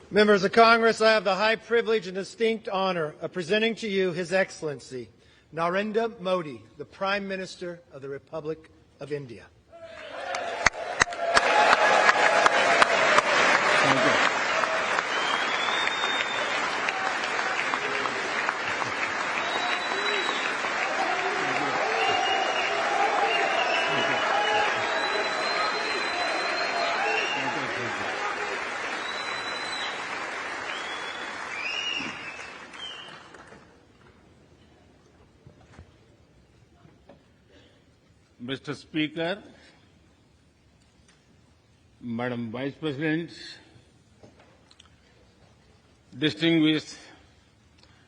Members of Congress, I have the high privilege and distinct honor of presenting to you His Excellency Narendra Modi, the Prime Minister of the Republic of India. Thank you. Mr. Speaker, Madam Vice President, distinguished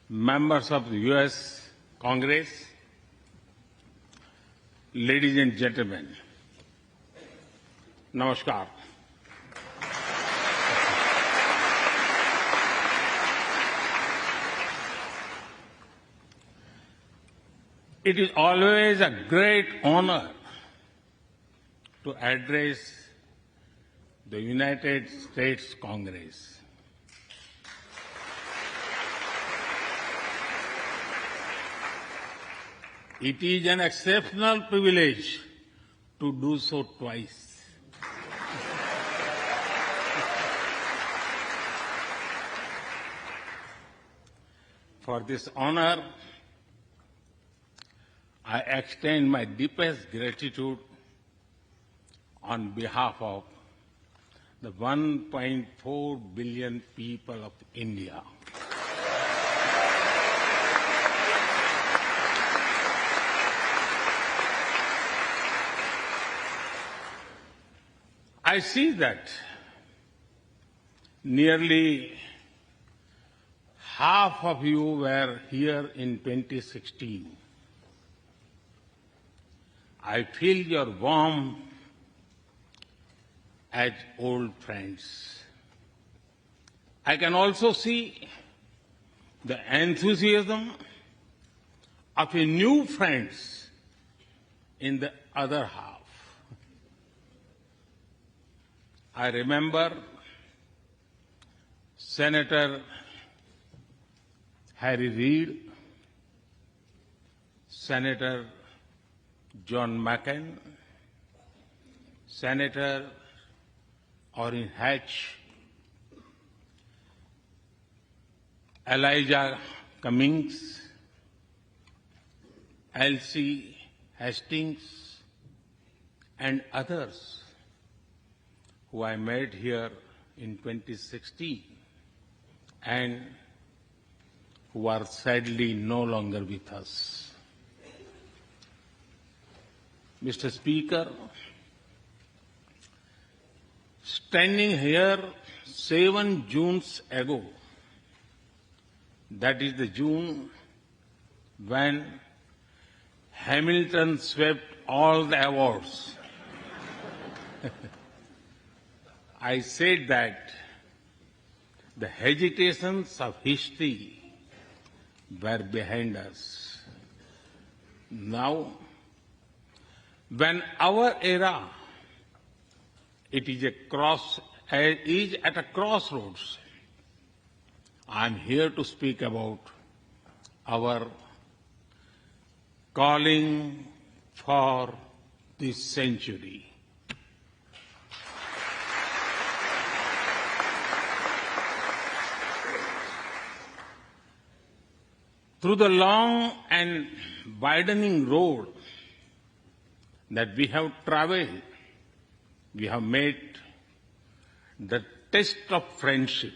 members of the U.S. Congress, ladies and gentlemen, Namaskar. It is always a great honor to address the United States Congress. It is an exceptional privilege to do so twice. For this honor, I extend my deepest gratitude on behalf of the 1.4 billion people of India. I see that nearly half of you were here in 2016. I feel your warmth as old friends. I can also see the enthusiasm of your new friends in the other half. I remember Senator Harry Reid, Senator John McCain, Senator Orrin Hatch, Elijah Cummings, Elsie Hastings, and others who I met here in 2016 and who are sadly no longer with us. Mr. Speaker, standing here 7 Junes ago, that is the June when Hamilton swept all the awards, I said that the hesitations of history were behind us. Now, when our era is at a crossroads, I am here to speak about our calling for this century. Through the long and widening road that we have traveled, we have made the test of friendship.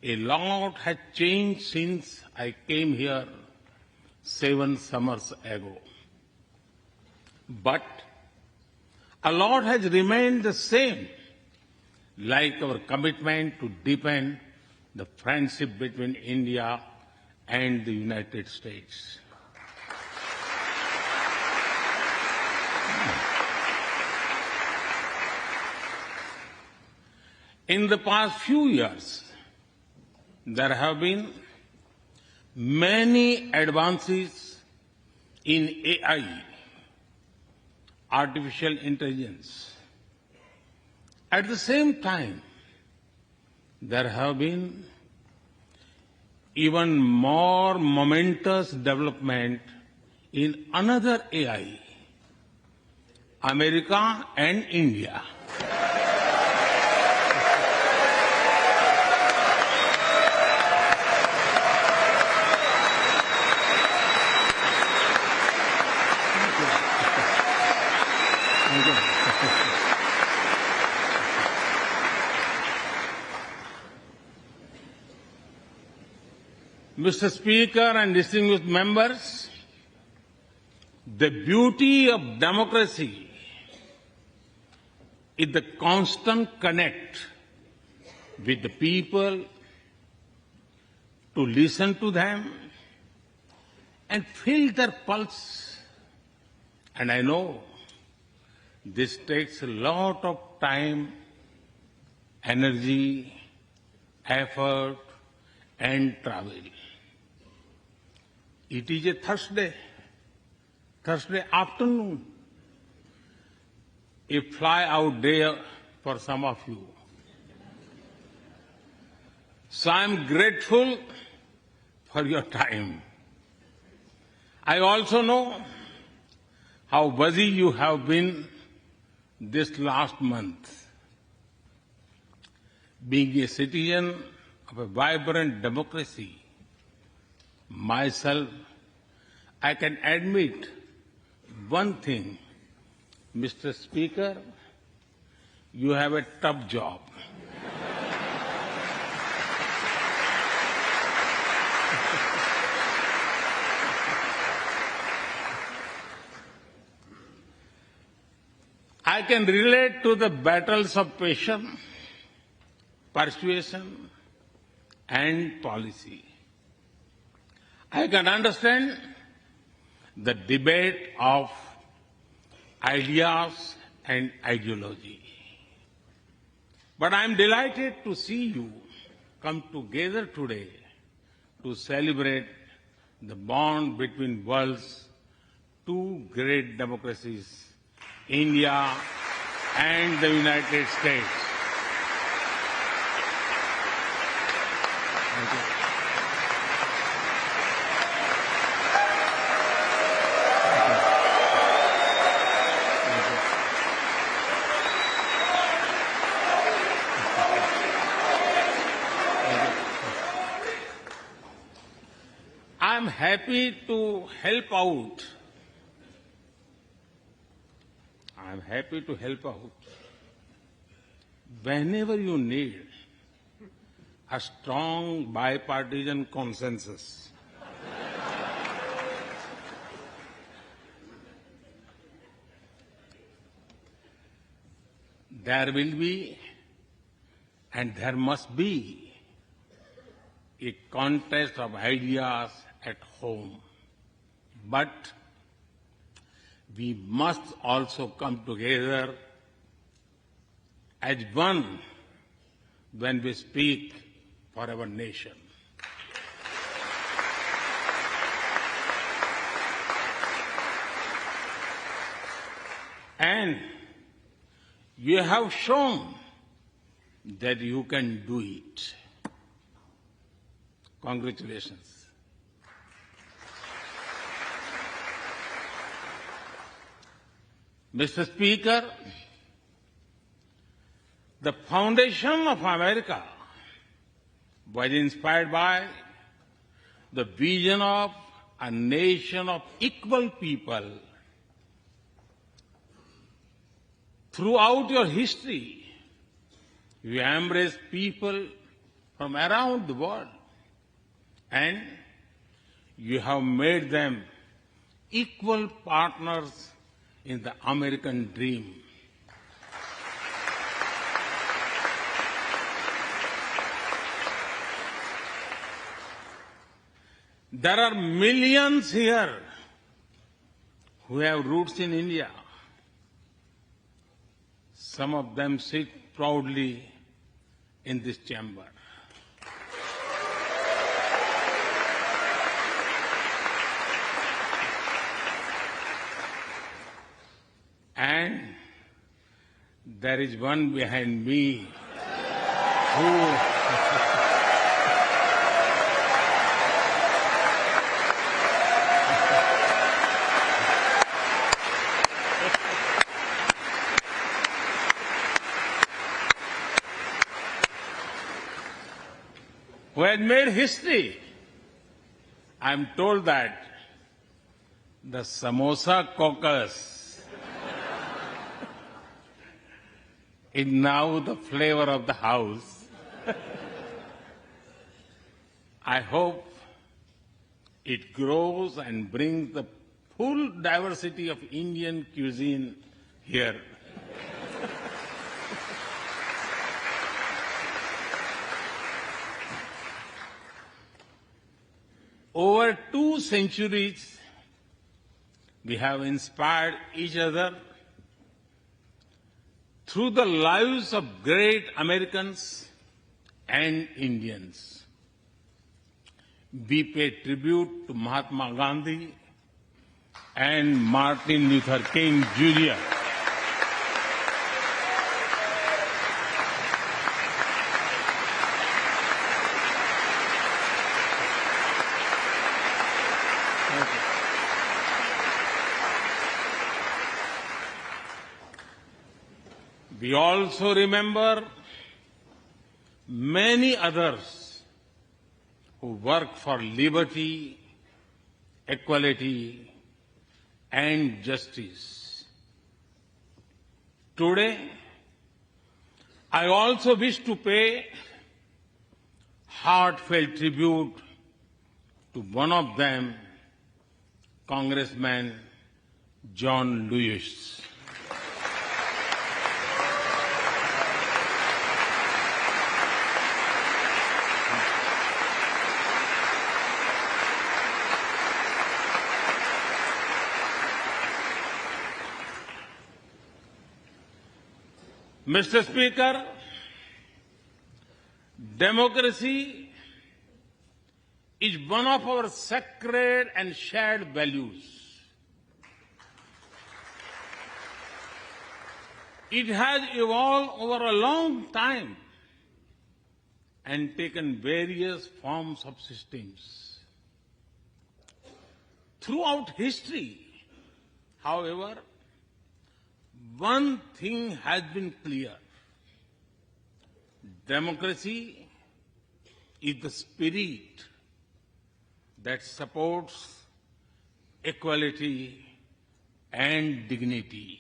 A lot has changed since I came here 7 summers ago. But a lot has remained the same, like our commitment to deepen the friendship between India and the United States. In the past few years, there have been many advances in AI, artificial intelligence. At the same time, there have been even more momentous development in another AI, America and India. Mr. Speaker and distinguished members, the beauty of democracy is the constant connect with the people, to listen to them and feel their pulse. And I know this takes a lot of time, energy, effort, and travel. It is a Thursday afternoon, a fly-out day for some of you. So I'm grateful for your time. I also know how busy you have been this last month. Being a citizen of a vibrant democracy, myself, I can admit one thing, Mr. Speaker, you have a tough job. I can relate to the battles of patience, persuasion, and policy. I can understand the debate of ideas and ideology. But I am delighted to see you come together today to celebrate the bond between world's two great democracies, India and the United States. Thank you. I'm happy to help out. I'm happy to help out whenever you need a strong bipartisan consensus. There will be and there must be a contest of ideas at home. But we must also come together as one when we speak for our nation. And you have shown that you can do it. Congratulations. Mr. Speaker, the foundation of America was inspired by the vision of a nation of equal people. Throughout your history, you embraced people from around the world, and you have made them equal partners in the American dream. There are millions here who have roots in India. Some of them sit proudly in this chamber. And there is one behind me. who had made history. I'm told that the Samosa caucus is now the flavor of the house. I hope it grows and brings the full diversity of Indian cuisine here. Over 2 centuries, we have inspired each other through the lives of great Americans and Indians. We pay tribute to Mahatma Gandhi and Martin Luther King Jr. We also remember many others who work for liberty, equality, and justice. Today, I also wish to pay heartfelt tribute to one of them, Congressman John Lewis. Mr. Speaker, democracy is one of our sacred and shared values. It has evolved over a long time and taken various forms of systems. Throughout history, however, one thing has been clear. Democracy is the spirit that supports equality and dignity.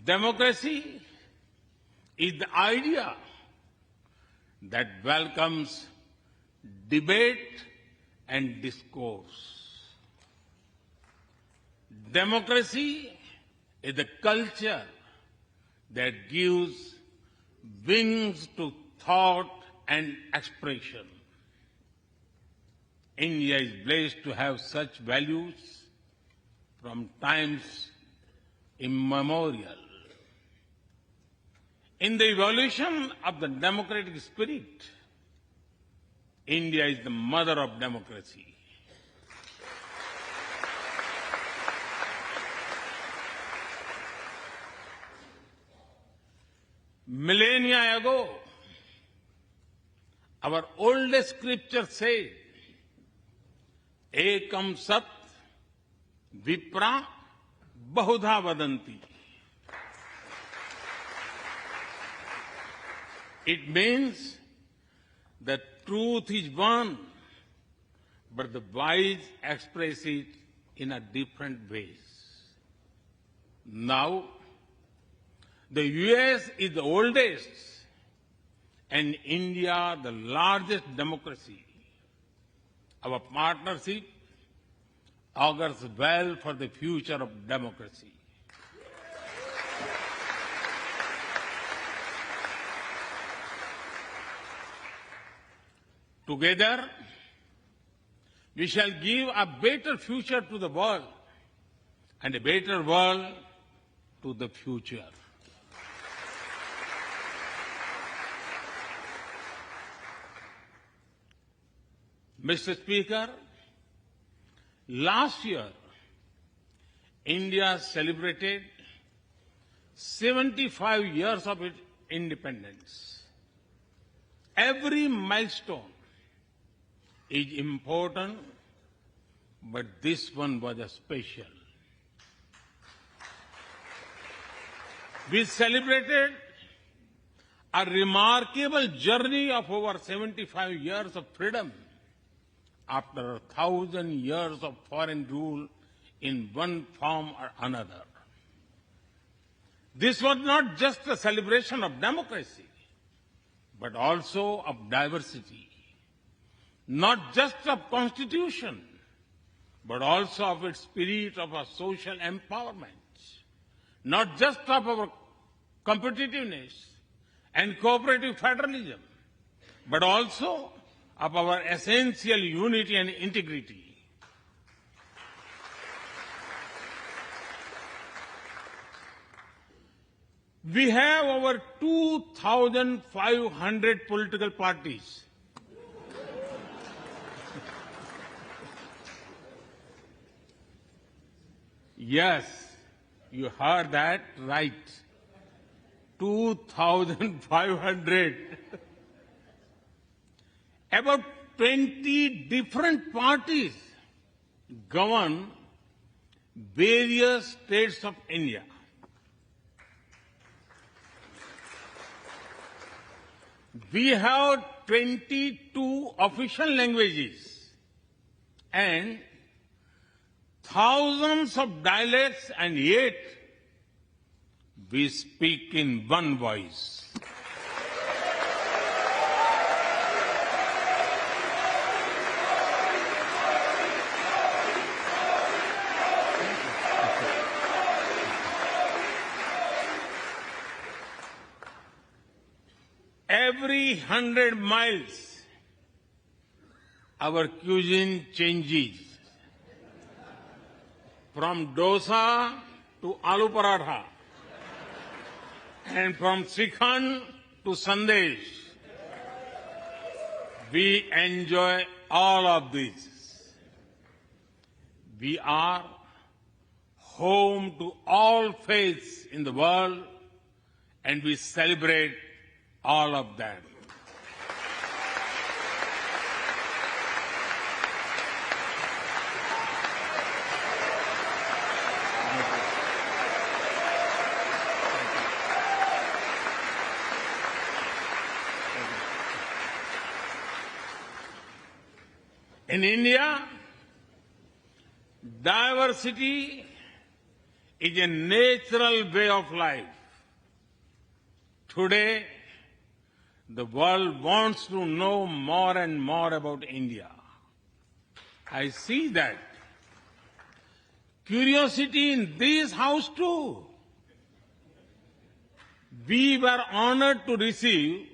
Democracy is the idea that welcomes debate and discourse. Democracy is the culture that gives wings to thought and expression. India is blessed to have such values from times immemorial. In the evolution of the democratic spirit, India is the mother of democracy. Millennia ago, our oldest scripture said, Ekam Sat Vipra Bahudha Vadanti. It means that truth is one, but the wise express it in a different ways. Now, the US is the oldest and India the largest democracy. Our partnership augurs well for the future of democracy. Together, we shall give a better future to the world and a better world to the future. Mr. Speaker, last year, India celebrated 75 years of its independence. Every milestone is important, but this one was a special. We celebrated a remarkable journey of over 75 years of freedom after 1,000 years of foreign rule in one form or another. This was not just a celebration of democracy, but also of diversity. Not just of constitution, but also of its spirit of a social empowerment. Not just of our competitiveness and cooperative federalism, but also of our essential unity and integrity. We have over 2,500 political parties. Yes, you heard that right. 2,500. About 20 different parties govern various states of India. We have 22 official languages and thousands of dialects, and yet we speak in one voice. Every 100 miles, our cuisine changes. From dosa to aloo paratha, and from Srikhand to Sandesh. We enjoy all of this. We are home to all faiths in the world, and we celebrate all of them. In India, diversity is a natural way of life. Today, the world wants to know more and more about India. I see that. Curiosity in this house too. We were honored to receive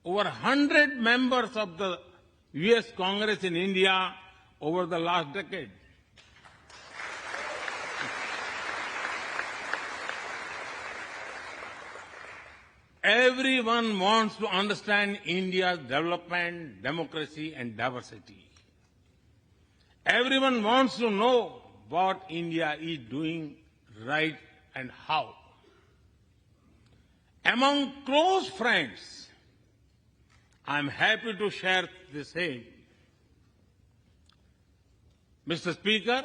over 100 members of the U.S. Congress in India over the last decade. Everyone wants to understand India's development, democracy, and diversity. Everyone wants to know what India is doing right and how. Among close friends, I'm happy to share the same. Mr. Speaker,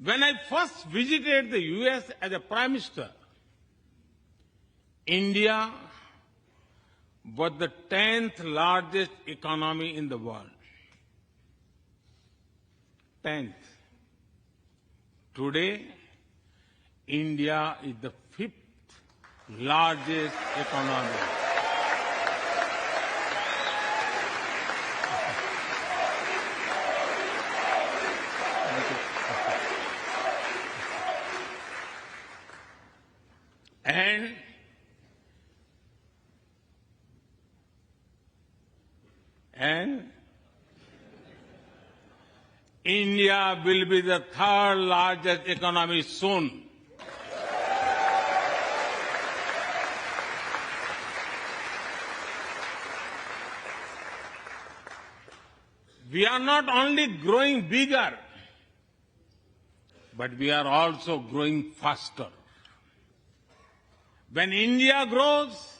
when I first visited the U.S. as a Prime Minister, India was the 10th largest economy in the world. 10th. Today, India is the 5th largest economy. And India will be the 3rd largest economy soon. We are not only growing bigger, but we are also growing faster. When India grows,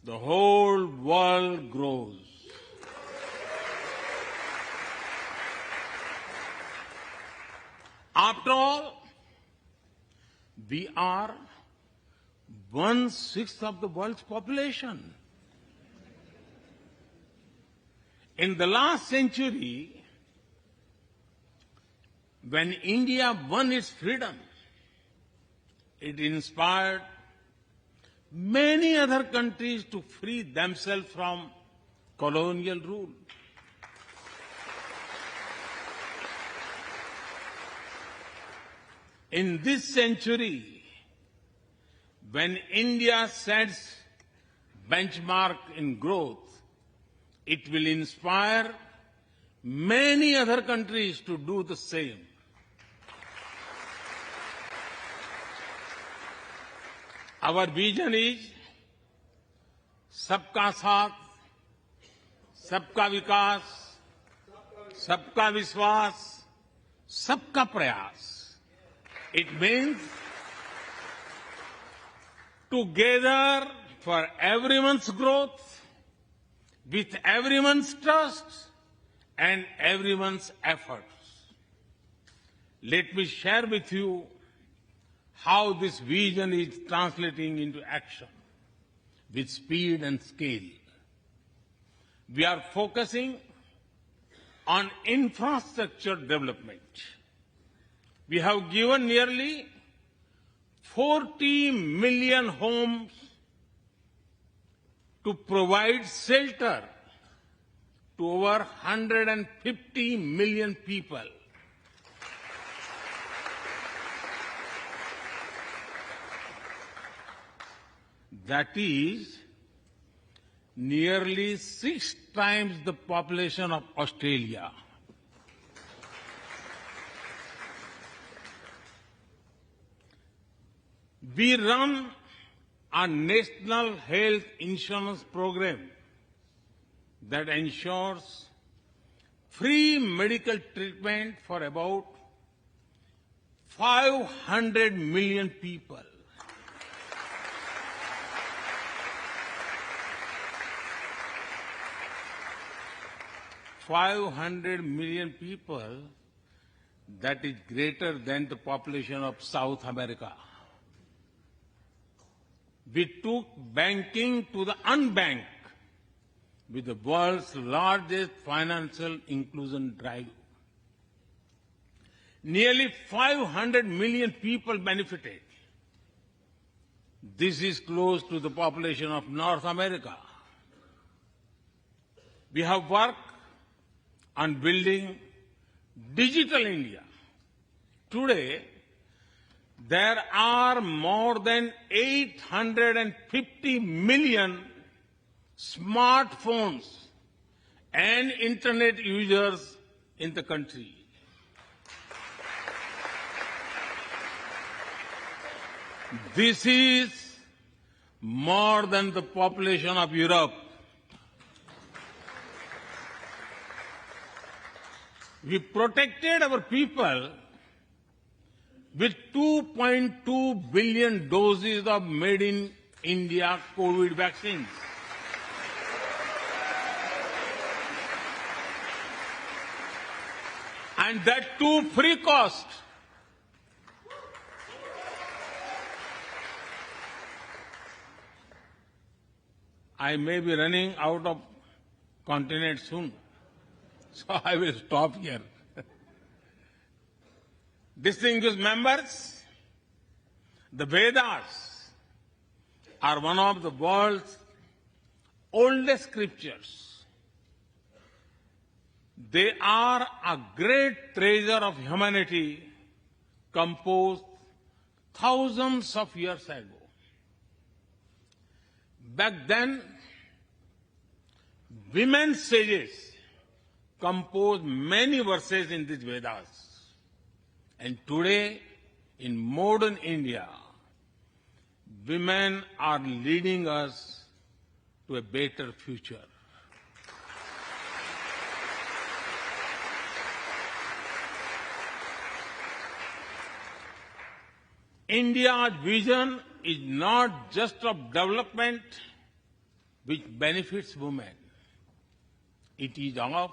the whole world grows. After all, we are 1/6 of the world's population. In the last century, when India won its freedom, it inspired many other countries to free themselves from colonial rule. In this century, when India sets benchmark in growth, it will inspire many other countries to do the same. Our vision is सबका साथ, सबका विकास, सबका विश्वास, सबका प्रयास. It means together for everyone's growth, with everyone's trust and everyone's efforts. Let me share with you how this vision is translating into action with speed and scale. We are focusing on infrastructure development. We have given nearly 40 million homes to provide shelter to over 150 million people. That is nearly 6 times the population of Australia. We run a national health insurance program that ensures free medical treatment for about 500 million people. $500 million people, that is greater than the population of South America. We took banking to the unbanked with the world's largest financial inclusion drive. Nearly 500 million people benefited. This is close to the population of North America. We have worked on building digital India. Today, there are more than 850 million smartphones and internet users in the country. This is more than the population of Europe. We protected our people with 2.2 billion doses of made in India COVID vaccines. And that too free cost. I may be running out of continent soon, so I will stop here. Distinguished members, the Vedas are one of the world's oldest scriptures. They are a great treasure of humanity composed thousands of years ago. Back then, women sages composed many verses in these Vedas. And today, in modern India, women are leading us to a better future. India's vision is not just of development which benefits women. It is of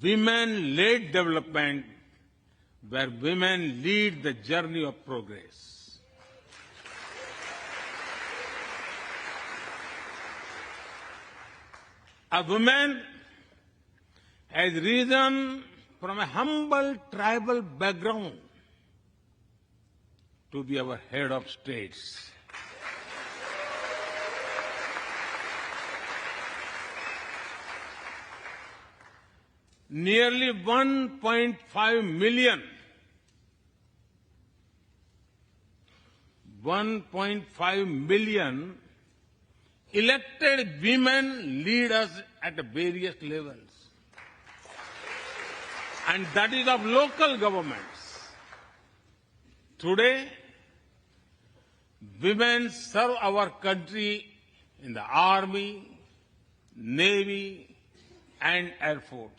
women-led development where women lead the journey of progress. A woman has risen from a humble tribal background to be our head of states. Nearly 1.5 million elected women lead us at various levels. And that is of local governments. Today, women serve our country in the Army, Navy, and Air Force.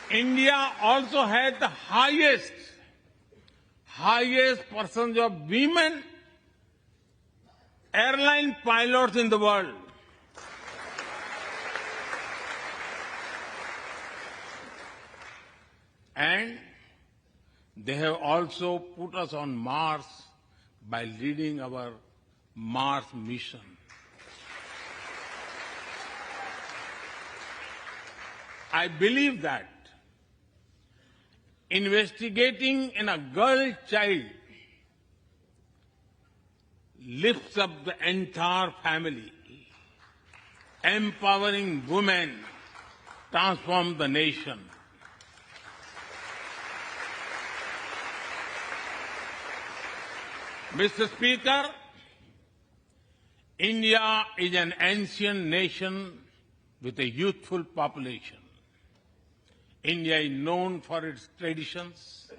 India also has the highest percentage of women airline pilots in the world. And they have also put us on Mars by leading our Mars mission. I believe that investigating in a girl child lifts up the entire family. Empowering women transforms the nation. Mr. Speaker, India is an ancient nation with a youthful population. India is known for its traditions,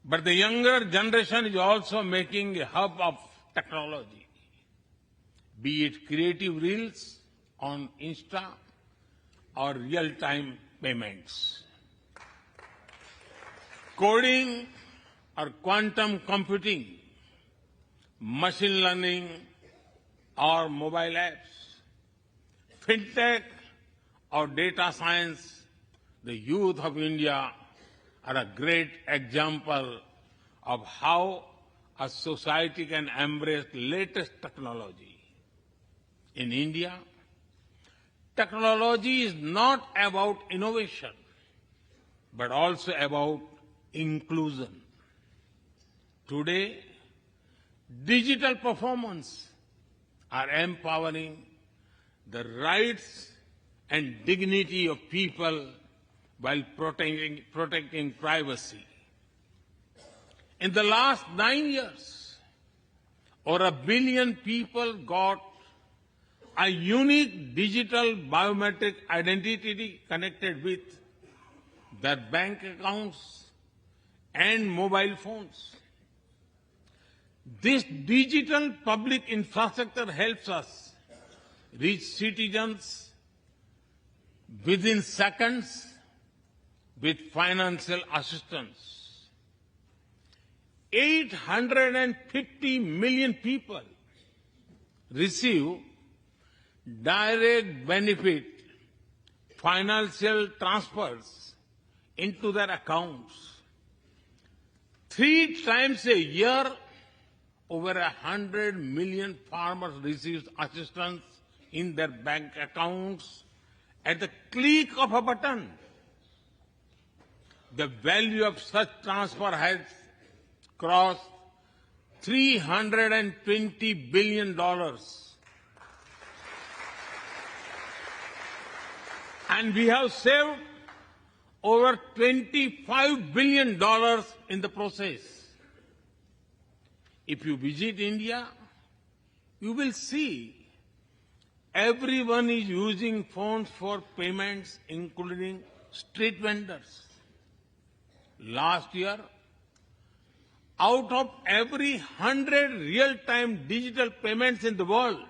but the younger generation is also making a hub of technology, be it creative reels on Insta or real-time payments. Coding or quantum computing, machine learning or mobile apps, fintech or data science, the youth of India are a great example of how a society can embrace latest technology. In India, technology is not about innovation, but also about inclusion. Today, digital performance are empowering the rights and dignity of people while protecting privacy. In the last 9 years, over 1 billion people got a unique digital biometric identity connected with their bank accounts and mobile phones. This digital public infrastructure helps us reach citizens within seconds with financial assistance. 850 million people receive direct benefit financial transfers into their accounts. 3 times a year, over 100 million farmers receive assistance in their bank accounts at the click of a button. The value of such transfer has crossed $320 billion. And we have saved over $25 billion in the process. If you visit India, you will see everyone is using phones for payments, including street vendors. Last year, out of every 100 real-time digital payments in the world,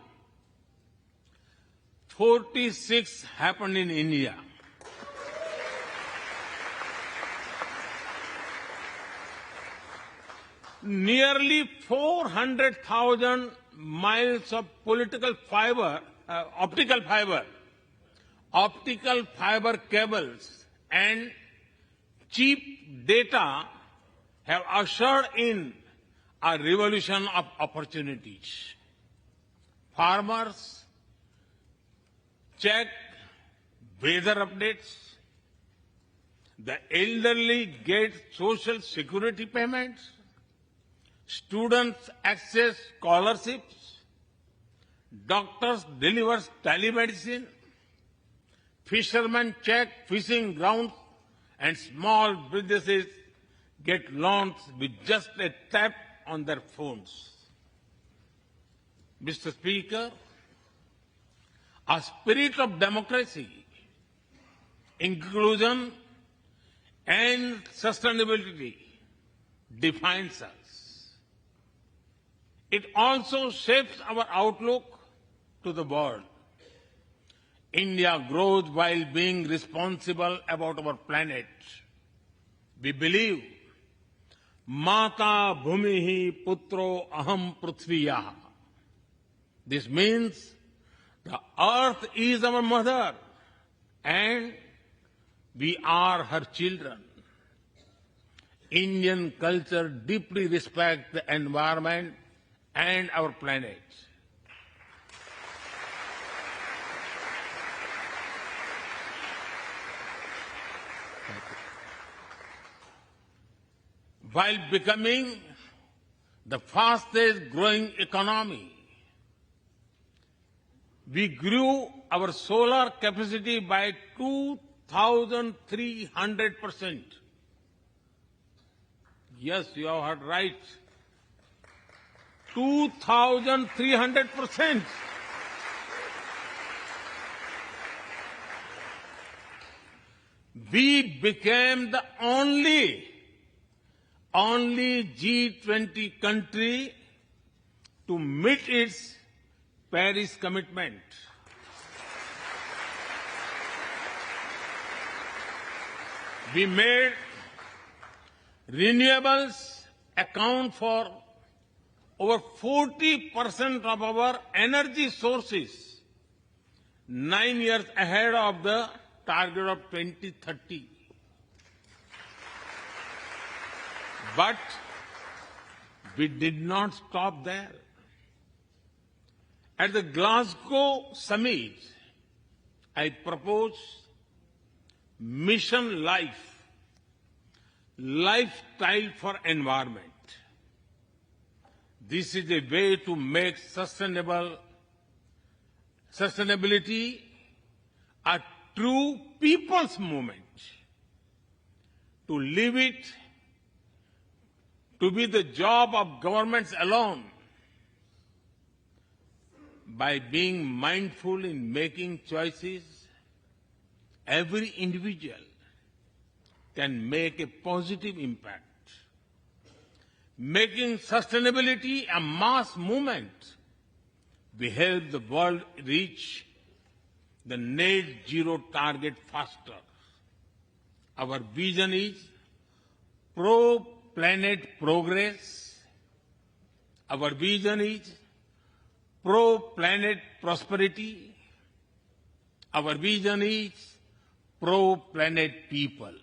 46 happened in India. nearly 400,000 miles of optical fiber cables and cheap data have ushered in a revolution of opportunities. Farmers check weather updates. The elderly get social security payments. Students access scholarships. Doctors deliver telemedicine. Fishermen check fishing grounds, and small businesses get loans with just a tap on their phones. Mr. Speaker, a spirit of democracy, inclusion, and sustainability defines us. It also shapes our outlook to the world. India grows while being responsible about our planet. We believe, Mata Bhumihi Putro Aham Prithviya. This means the earth is our mother and we are her children. Indian culture deeply respects the environment and our planet. While becoming the fastest growing economy, we grew our solar capacity by 2,300%. Yes, you have heard right. 2,300%. We became the only G20 country to meet its Paris commitment. We made renewables account for over 40% of our energy sources, 9 years ahead of the target of 2030. But we did not stop there. At the Glasgow summit, I proposed Mission Life, lifestyle for environment. This is a way to make sustainability a true people's movement. To leave it to be the job of governments alone. By being mindful in making choices, every individual can make a positive impact. Making sustainability a mass movement, we help the world reach the net zero target faster. Our vision is pro-planet progress. Our vision is pro-planet prosperity. Our vision is pro-planet people.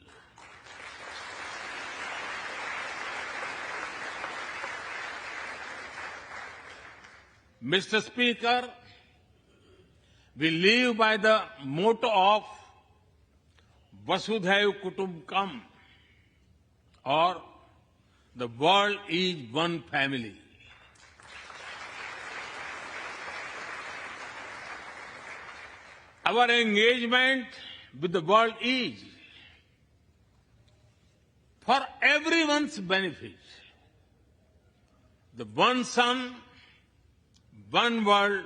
Mr. Speaker, we live by the motto of Vasudhaiv Kutumbakam, or the world is one family. Our engagement with the world is for everyone's benefit. The one sun, one world,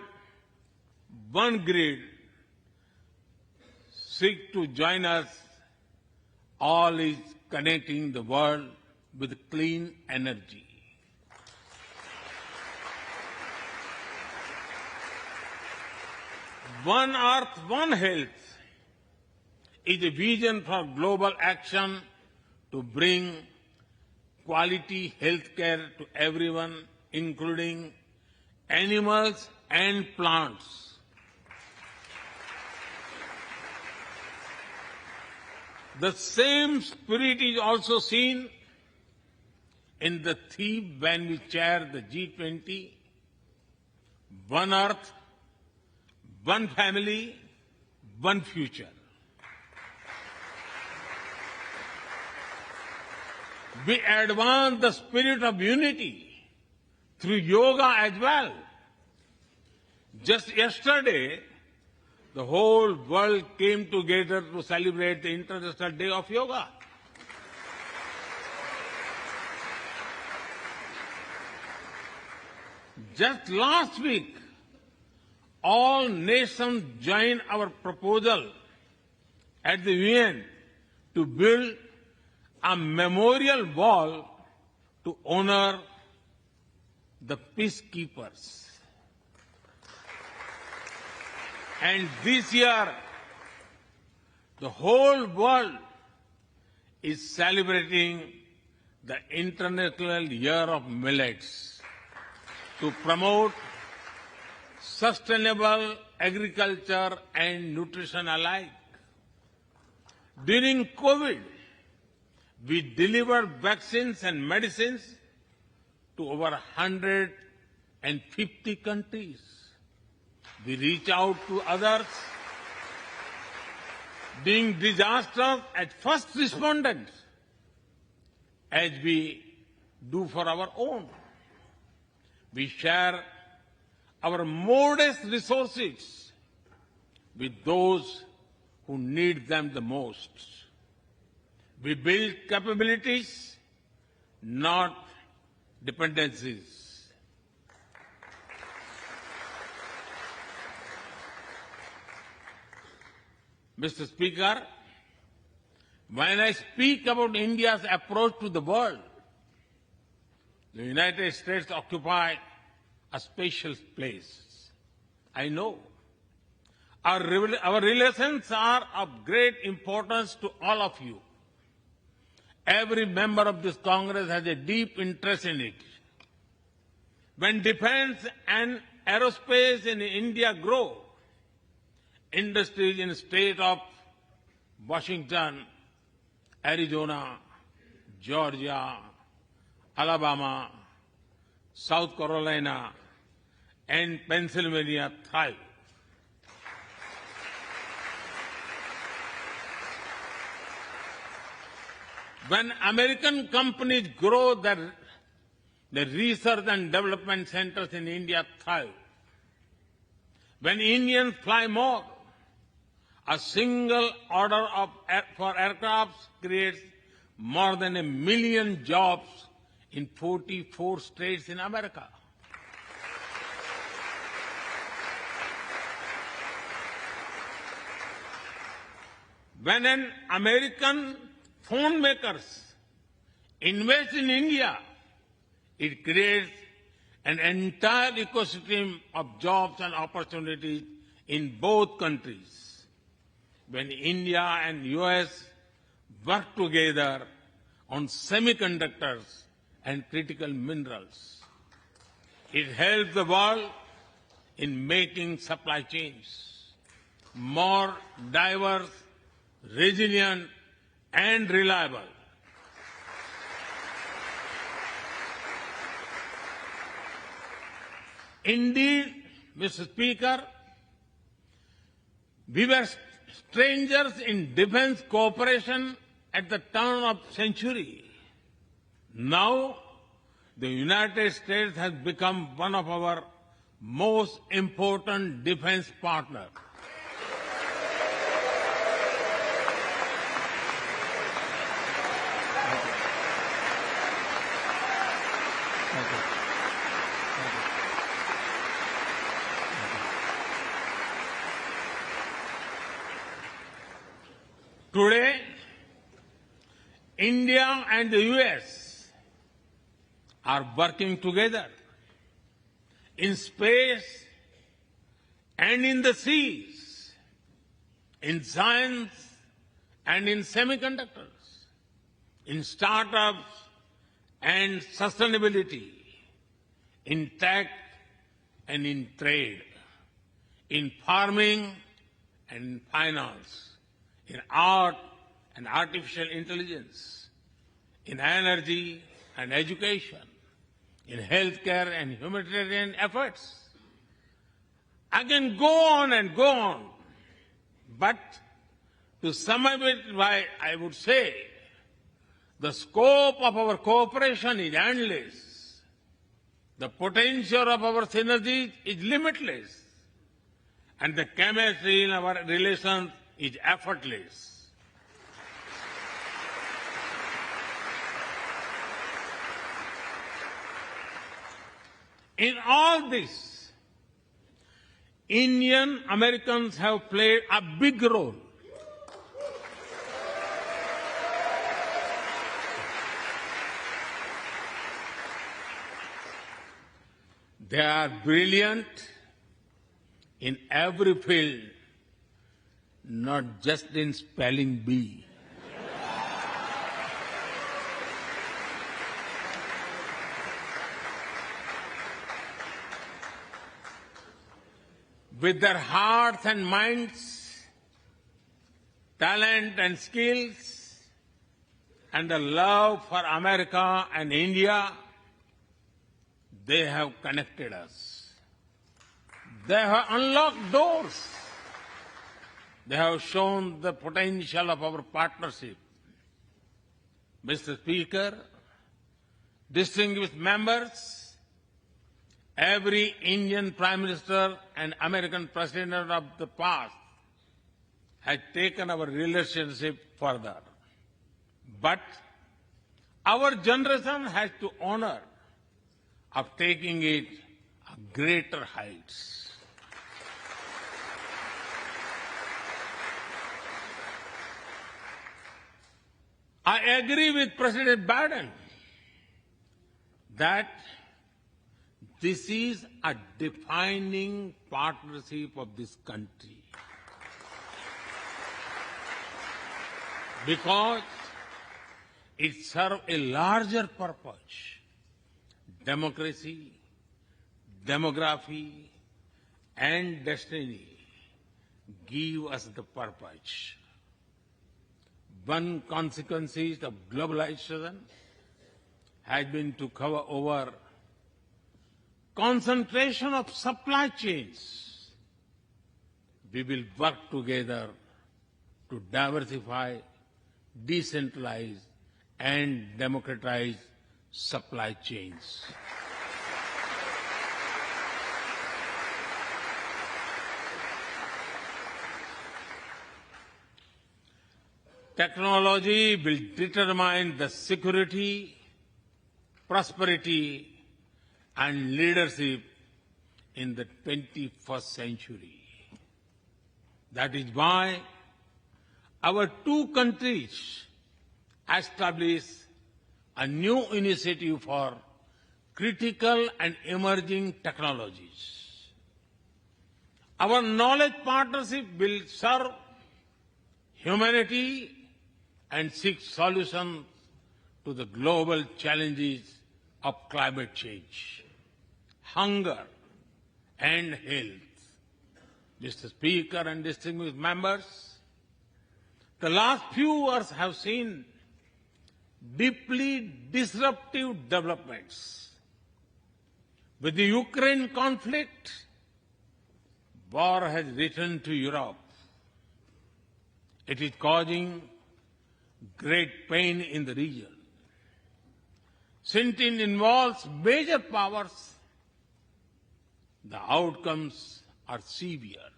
one grid seek to join us. All is connecting the world with clean energy. One Earth, One Health is a vision for global action to bring quality health care to everyone, including animals and plants. The same spirit is also seen in the theme when we chair the G20, One Earth, One Family, One Future. We advance the spirit of unity through yoga as well. Just yesterday, the whole world came together to celebrate the International Day of Yoga. Just last week, all nations joined our proposal at the UN to build a memorial wall to honor the peacekeepers. And this year, the whole world is celebrating the International Year of Millets to promote sustainable agriculture and nutrition alike. During COVID, we delivered vaccines and medicines to over 150 countries. We reach out to others, being disasters as first responders, as we do for our own. We share our modest resources with those who need them the most. We build capabilities, not dependencies. Mr. Speaker, when I speak about India's approach to the world, the United States occupy a special place. I know. Our relations are of great importance to all of you. Every member of this Congress has a deep interest in it. When defense and aerospace in India grow, industries in the state of Washington, Arizona, Georgia, Alabama, South Carolina, and Pennsylvania thrive. When American companies grow, the research and development centers in India thrive. When Indians fly more, a single order for aircrafts creates more than 1 million jobs in 44 states in America. When an American phone makers invest in India, it creates an entire ecosystem of jobs and opportunities in both countries. When India and US work together on semiconductors and critical minerals, it helps the world in making supply chains more diverse, resilient, and reliable. Indeed, Mr. Speaker, we were strangers in defense cooperation at the turn of the century. Now, the United States has become one of our most important defense partners. Today, India and the US are working together in space and in the seas, in science and in semiconductors, in startups and sustainability, in tech and in trade, in farming and in finance, in art and artificial intelligence, in energy and education, in healthcare and humanitarian efforts. I can go on and go on, but to sum up it, I would say the scope of our cooperation is endless. The potential of our synergies is limitless. And the chemistry in our relations is effortless. In all this, Indian Americans have played a big role. They are brilliant in every field, not just in spelling bee. With their hearts and minds, talent and skills, and the love for America and India, they have connected us. They have unlocked doors. They have shown the potential of our partnership. Mr. Speaker, distinguished members, every Indian Prime Minister and American President of the past has taken our relationship further. But our generation has to honor of taking it to greater heights. I agree with President Biden that this is a defining partnership of this country, because it serves a larger purpose: democracy, demography, and destiny give us the purpose. One consequence of globalization has been to cover over concentration of supply chains. We will work together to diversify, decentralize, and democratize supply chains. Technology will determine the security, prosperity, and leadership in the 21st century. That is why our two countries established a new initiative for critical and emerging technologies. Our knowledge partnership will serve humanity and seek solutions to the global challenges of climate change, hunger, and health. Mr. Speaker and distinguished members, the last few years have seen deeply disruptive developments. With the Ukraine conflict, war has returned to Europe. It is causing great pain in the region. Since it involves major powers, the outcomes are severe.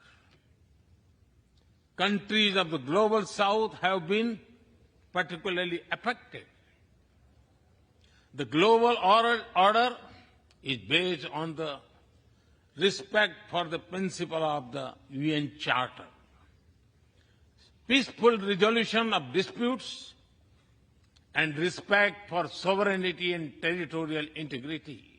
Countries of the global south have been particularly affected. The global order is based on the respect for the principle of the UN Charter, peaceful resolution of disputes, and respect for sovereignty and territorial integrity.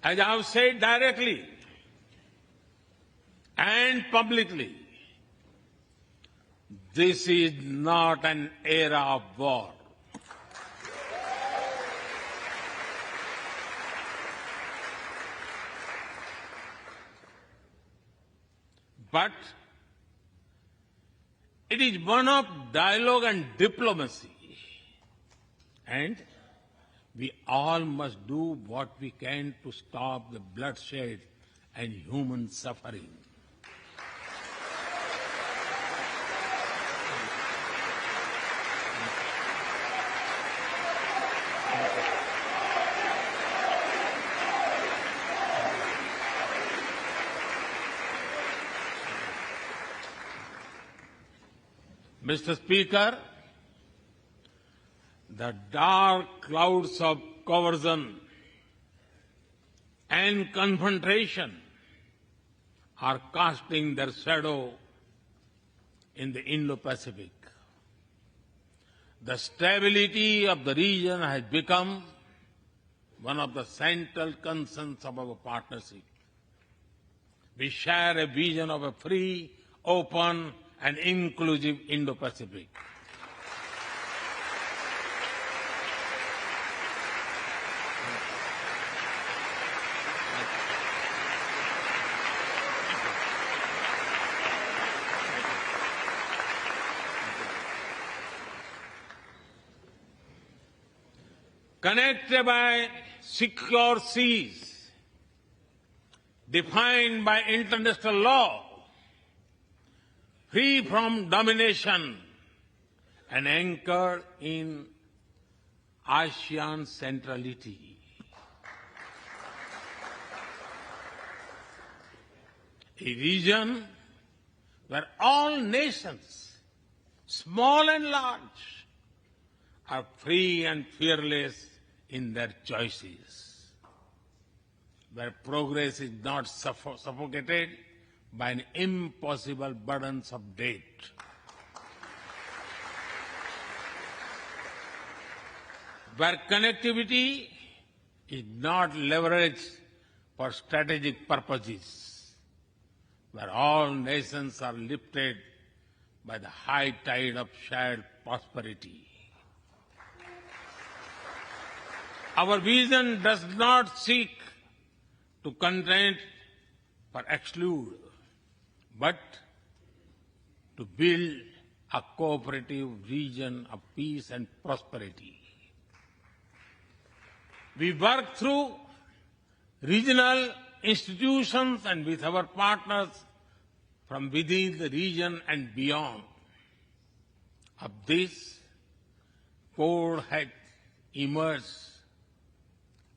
As I have said directly and publicly, this is not an era of war. But it is one of dialogue and diplomacy. And we all must do what we can to stop the bloodshed and human suffering. Mr. Speaker, the dark clouds of coercion and confrontation are casting their shadow in the Indo-Pacific. The stability of the region has become one of the central concerns of our partnership. We share a vision of a free, open, and inclusive Indo-Pacific. Connected by secure seas, defined by international law, free from domination, and anchored in ASEAN centrality. A region where all nations, small and large, are free and fearless in their choices, where progress is not suffocated by an impossible burdens of debt. Where connectivity is not leveraged for strategic purposes, where all nations are lifted by the high tide of shared prosperity. Our vision does not seek to contain or exclude, but to build a cooperative region of peace and prosperity. We work through regional institutions and with our partners from within the region and beyond. Of this, Quad has emerged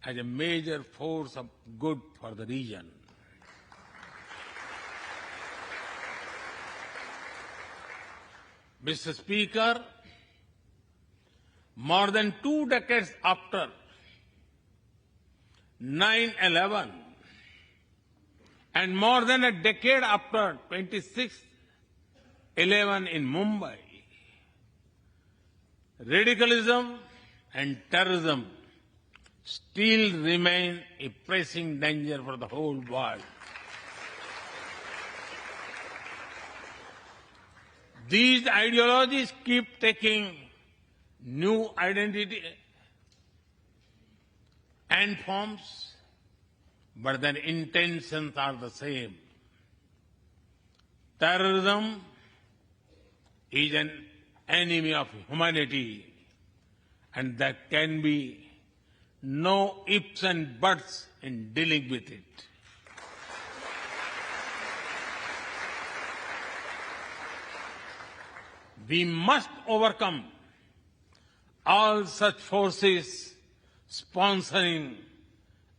as a major force of good for the region. Mr. Speaker, more than 2 decades after 9/11 and more than a decade after 26/11 in Mumbai, radicalism and terrorism still remain a pressing danger for the whole world. These ideologies keep taking new identity and forms, but their intentions are the same. Terrorism is an enemy of humanity, and there can be no ifs and buts in dealing with it. We must overcome all such forces sponsoring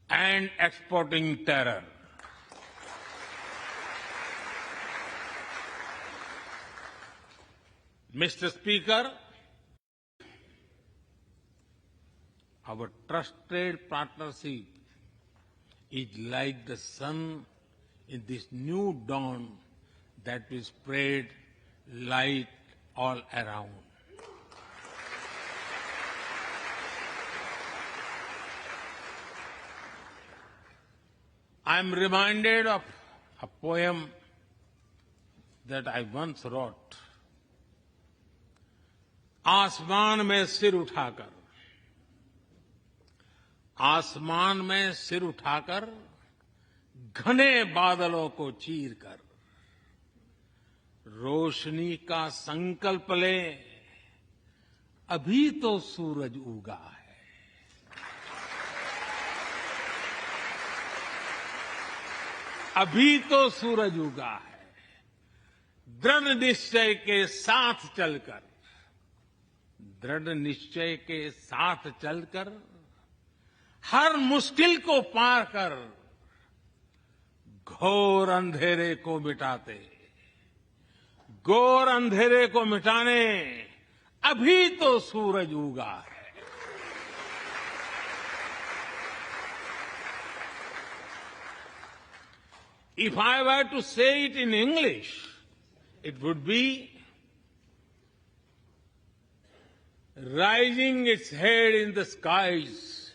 and exporting terror. Mr. Speaker, our trusted partnership is like the sun in this new dawn that will spread light all around. I'm reminded of a poem that I once wrote. आसमान में सिर उठाकर, आसमान में सिर उठाकर, घने बादलों को चीरकर, रोशनी का संकल्प ले, अभी तो सूरज उगा है। अभी तो सूरज उगा है। दृढ़ निश्चय के साथ चलकर, दृढ़ निश्चय के साथ चलकर, हर मुश्किल को पार कर, घोर अंधेरे को मिटाते, घोर अंधेरे को मिटाने अभी तो सूरज उगा है। If I were to say it in English, it would be rising its head in the skies,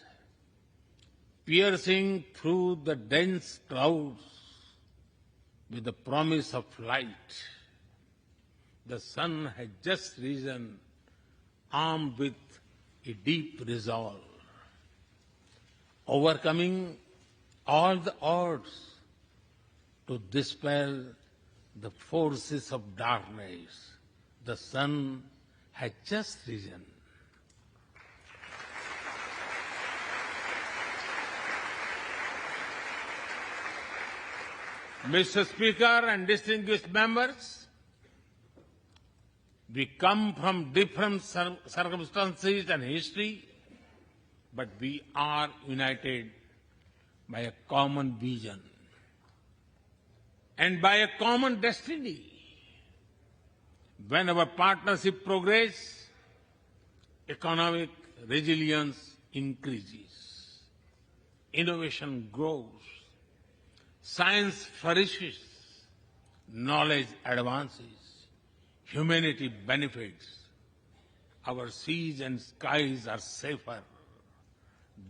piercing through the dense clouds with the promise of light. The sun had just risen, armed with a deep resolve, overcoming all the odds to dispel the forces of darkness. The sun had just risen. Mr. Speaker and distinguished members, we come from different circumstances and history, but we are united by a common vision and by a common destiny. When our partnership progresses, economic resilience increases, innovation grows, science flourishes, knowledge advances, humanity benefits, our seas and skies are safer,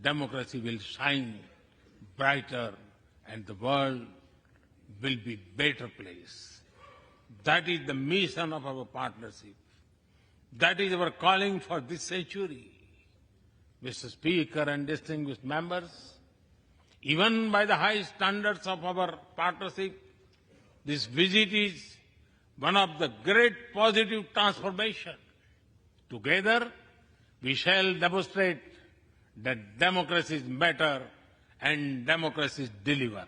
democracy will shine brighter, and the world will be a better place. That is the mission of our partnership. That is our calling for this century. Mr. Speaker and distinguished members, even by the high standards of our partnership, this visit is one of the great positive transformation. Together, we shall demonstrate that democracies matter and democracies deliver.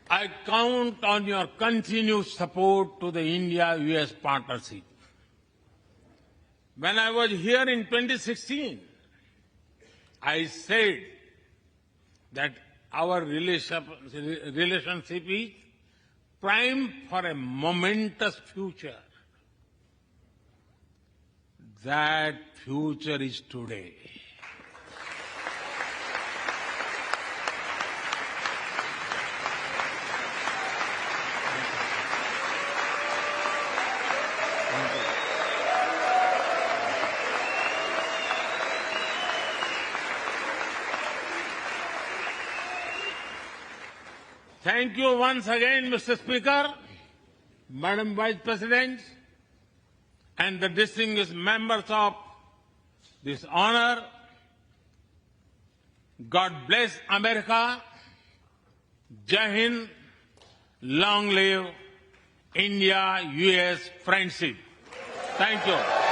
I count on your continued support to the India-US partnership. When I was here in 2016, I said that our relationship is primed for a momentous future. That future is today. Thank you once again, Mr. Speaker, Madam Vice President, and the distinguished members of this honor. God bless America. Jai Hind. Long live India-US friendship. Thank you.